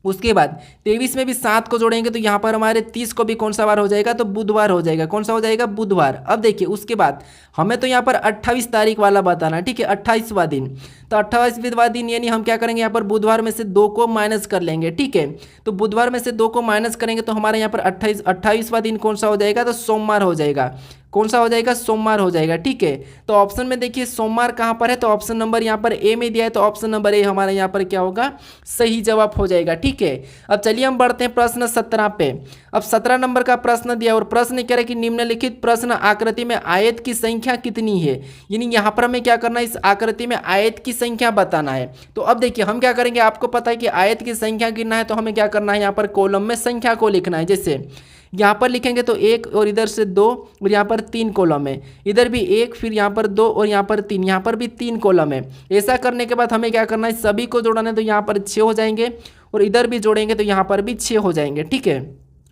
[SPEAKER 1] उसके बाद 23 में भी 7 को जोड़ेंगे तो यहाँ पर हमारे 30 को भी कौन सा वार हो जाएगा, तो बुधवार हो जाएगा। कौन सा हो जाएगा, बुधवार। अब देखिए उसके बाद हमें तो यहाँ पर 28 तारीख वाला बताना है। ठीक है, 28वां दिन, तो 28वां दिन यानी हम क्या करेंगे, यहाँ पर बुधवार में से 2 को माइनस कर लेंगे। ठीक है, तो बुधवार में से 2 को माइनस करेंगे तो हमारे यहाँ पर 28वां दिन कौन सा हो जाएगा, तो सोमवार हो जाएगा। कौन सा हो जाएगा, सोमवार हो जाएगा। ठीक है, तो ऑप्शन में देखिए सोमवार कहाँ पर है, तो ऑप्शन नंबर यहाँ पर ए में दिया है, तो ऑप्शन नंबर ए हमारे यहाँ पर क्या होगा, सही जवाब हो जाएगा। ठीक है, अब चलिए हम बढ़ते हैं प्रश्न 17 पे। अब 17 नंबर का प्रश्न दिया और प्रश्न कह रहा है कि निम्नलिखित प्रश्न आकृति में आयत की संख्या कितनी है। यानी यहाँ पर हमें क्या करना है, इस आकृति में आयत की संख्या बताना है। तो अब देखिए हम क्या करेंगे, आपको पता है कि आयत की संख्या गिनना है, तो हमें क्या करना है, यहाँ पर कॉलम में संख्या को लिखना है। जैसे यहाँ पर लिखेंगे तो 1 और इधर से 2 और यहाँ पर 3 कॉलम है, इधर भी 1, फिर यहाँ पर 2 और यहाँ पर 3, यहाँ पर भी 3 कॉलम है। ऐसा करने के बाद हमें क्या करना है, सभी को जोड़ना है, तो यहाँ पर 6 हो जाएंगे, और इधर भी जोड़ेंगे तो यहाँ पर भी 6 हो जाएंगे। ठीक है,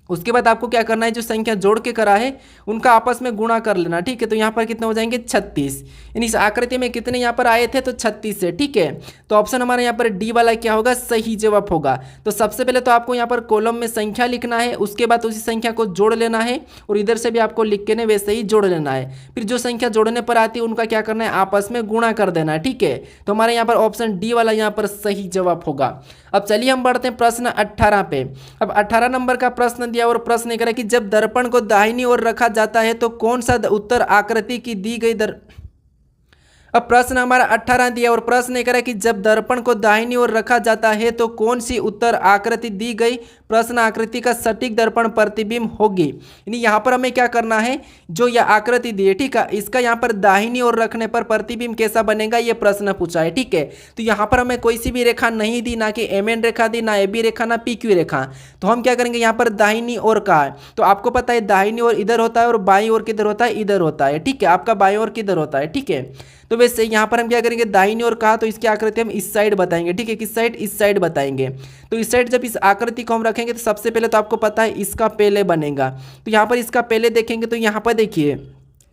[SPEAKER 1] उसके बाद आपको क्या करना है, जो संख्या जोड़ के करा है उनका आपस में गुणा कर लेना, ठीक है। तो यहाँ पर कितने हो जाएंगे 36, यानी इस आकृति में कितने यहाँ पर आए थे तो 36 से, ठीक है। तो ऑप्शन हमारा यहाँ पर डी वाला क्या होगा, सही जवाब होगा। तो सबसे पहले तो आपको यहाँ पर कॉलम में संख्या लिखना है, उसके बाद उसी संख्या को जोड़ लेना है और इधर से भी आपको लिख के वैसे ही जोड़ लेना है। फिर जो संख्या जोड़ने पर आती है उनका क्या करना है, आपस में गुणा कर देना है, ठीक है। तो हमारे यहाँ पर ऑप्शन डी वाला यहाँ पर सही जवाब होगा। अब चलिए हम बढ़ते हैं प्रश्न 18 पे। अब 18 नंबर का प्रश्न दिया और प्रश्न ये कह रहा है कि जब दर्पण को दाहिनी ओर रखा जाता है तो कौन सा उत्तर आकृति की दी गई अब प्रश्न हमारा 18 दिया और प्रश्न ये कह रहा है कि जब दर्पण को दाहिनी ओर रखा जाता है तो कौन सी उत्तर आकृति दी गई प्रश्न आकृति का सटीक दर्पण प्रतिबिंब होगी। यानी यहाँ पर हमें क्या करना है, जो यह आकृति दी है, ठीक है, इसका यहाँ पर दाहिनी ओर रखने पर प्रतिबिंब कैसा बनेगा ये प्रश्न पूछा है, ठीक है। तो यहाँ पर हमें कोई सी भी रेखा नहीं दी, ना कि एम एन रेखा दी, ना ए बी रेखा, ना पी क्यू रेखा। तो हम क्या करेंगे, यहाँ पर दाहिनी ओर का है तो आपको पता है दाहिनी ओर इधर होता है और बाईं ओर किधर होता है, इधर होता है, ठीक है। आपका बाईं ओर किधर होता है, ठीक है। तो वैसे यहाँ पर हम क्या करेंगे, दाहिनी ओर कहा तो इसकी आकृति हम इस साइड बताएंगे, ठीक है। किस साइड, इस साइड बताएंगे। तो इस साइड जब इस आकृति को हम रखेंगे तो सबसे पहले तो आपको पता है इसका पहले बनेगा। तो यहाँ पर इसका पहले देखेंगे तो यहाँ पर देखिए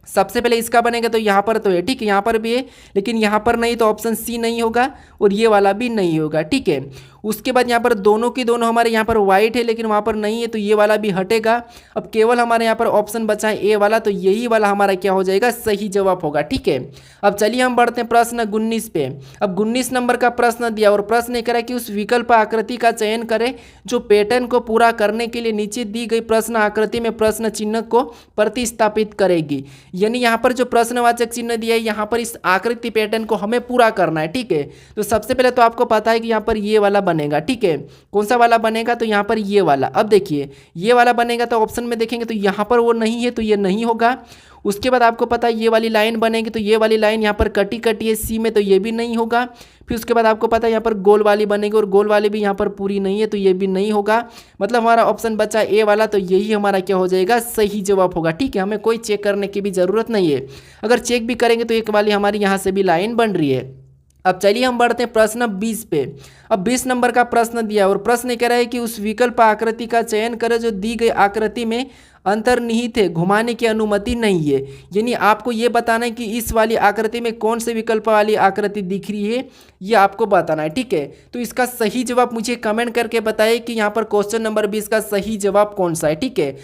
[SPEAKER 1] सबसे पहले इसका बनेगा तो यहाँ पर तो है, ठीक है, यहाँ पर भी है लेकिन यहाँ पर नहीं, तो ऑप्शन सी नहीं होगा और ये वाला भी नहीं होगा, ठीक है। उसके बाद यहाँ पर दोनों की दोनों हमारे यहाँ पर वाइट है लेकिन वहाँ पर नहीं है तो ये वाला भी हटेगा। अब केवल हमारे यहाँ पर ऑप्शन बचा है ए वाला, तो यही वाला हमारा क्या हो जाएगा, सही जवाब होगा, ठीक है। अब चलिए हम बढ़ते हैं प्रश्न 19 पे। अब 19 नंबर का प्रश्न दिया और प्रश्न ये करा कि उस विकल्प आकृति का चयन करें जो पैटर्न को पूरा करने के लिए नीचे दी गई प्रश्न आकृति में प्रश्न चिन्ह को प्रतिस्थापित करेगी। यानी यहाँ पर जो प्रश्नवाचक चिन्ह दिया है यहाँ पर इस आकृति पैटर्न को हमें पूरा करना है, ठीक है। तो सबसे पहले तो आपको पता है कि यहाँ पर ये वाला बनेगा, ठीक है। कौन सा वाला बनेगा, तो यहाँ पर ये वाला। अब देखिए ये वाला बनेगा तो ऑप्शन में देखेंगे तो यहाँ पर वो नहीं है तो ये नहीं होगा। उसके बाद आपको पता है ये वाली लाइन बनेगी तो ये वाली लाइन यहाँ पर कटी कटी है सी में तो ये भी नहीं होगा। फिर उसके बाद आपको पता है यहाँ पर गोल वाली बनेगी और गोल वाली भी यहाँ पर पूरी नहीं है तो ये भी नहीं होगा। मतलब हमारा ऑप्शन बचा ए वाला, तो यही हमारा क्या हो जाएगा, सही जवाब होगा, ठीक है। हमें कोई चेक करने की भी ज़रूरत नहीं है। अगर चेक भी करेंगे तो एक वाली हमारी यहाँ से भी लाइन बन रही है। अब चलिए हम बढ़ते हैं प्रश्न 20 पे। अब 20 नंबर का प्रश्न दिया और प्रश्न कह रहा है कि उस विकल्प आकृति का चयन करें जो दी गई आकृति में अंतर्निहित है, घुमाने की अनुमति नहीं है। यानी आपको ये बताना है कि इस वाली आकृति में कौन से विकल्प वाली आकृति दिख रही है, ये आपको बताना है, ठीक है। तो इसका सही जवाब मुझे कमेंट करके बताइए कि यहाँ पर क्वेश्चन नंबर 20 का सही जवाब कौन सा है, ठीक है।